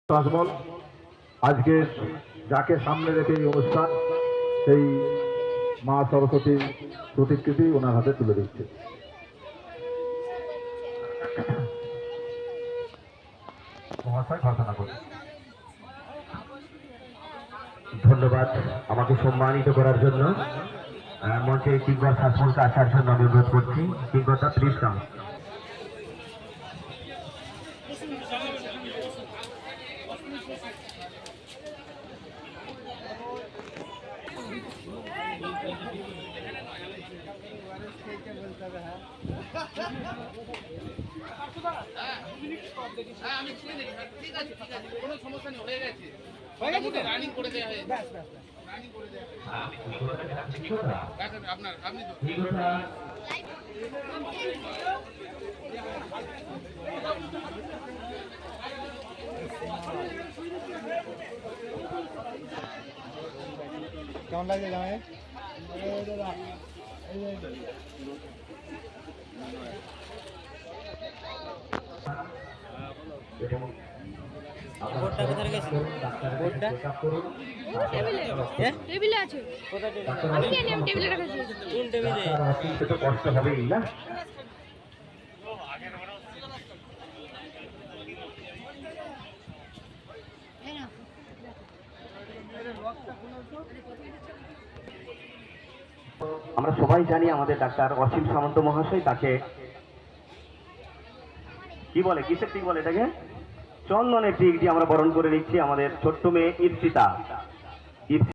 তাজমল আজকে যাকে সামনে রেখে এই অনুষ্ঠান সেই মা সরস্বতীর প্রতিকৃতি ওনার হাতে তুলে দিচ্ছে। মহাশয় ঘোষণা করুন। ধন্যবাদ আমাকে সম্মানিত করার জন্য। মঞ্চে কিংকর শাসমলকে আসার জন্য আমি অনুরোধ করছি। কিংকরটা প্লিজ কাম। ঠিক আছে কোনো সমস্যা নেই, হয়ে গেছে রানিং করে দেওয়া হয়েছে। রানিং করে দেওয়া হয়েছে আপনার আপনি তো কেমন লাগছে জামাই? বোর্ডটা কোথায় রেখেছি? বোর্ডটা টেবিলে আছে। কোথায় আমি জানি, আমি টেবিলে রেখেছি। কোন টেবিলে? তো কষ্ট হবেই না। আমরা সবাই জানি আমাদের ডাক্তার অসীম সামন্ত মহাশয়, তাকে কি বলে, কিসের টিক বলে এটাকে? চন্দনের টিক দিয়ে আমরা বরণ করে নিচ্ছি আমাদের ছোট্ট মেয়ে ইপ্সিতা।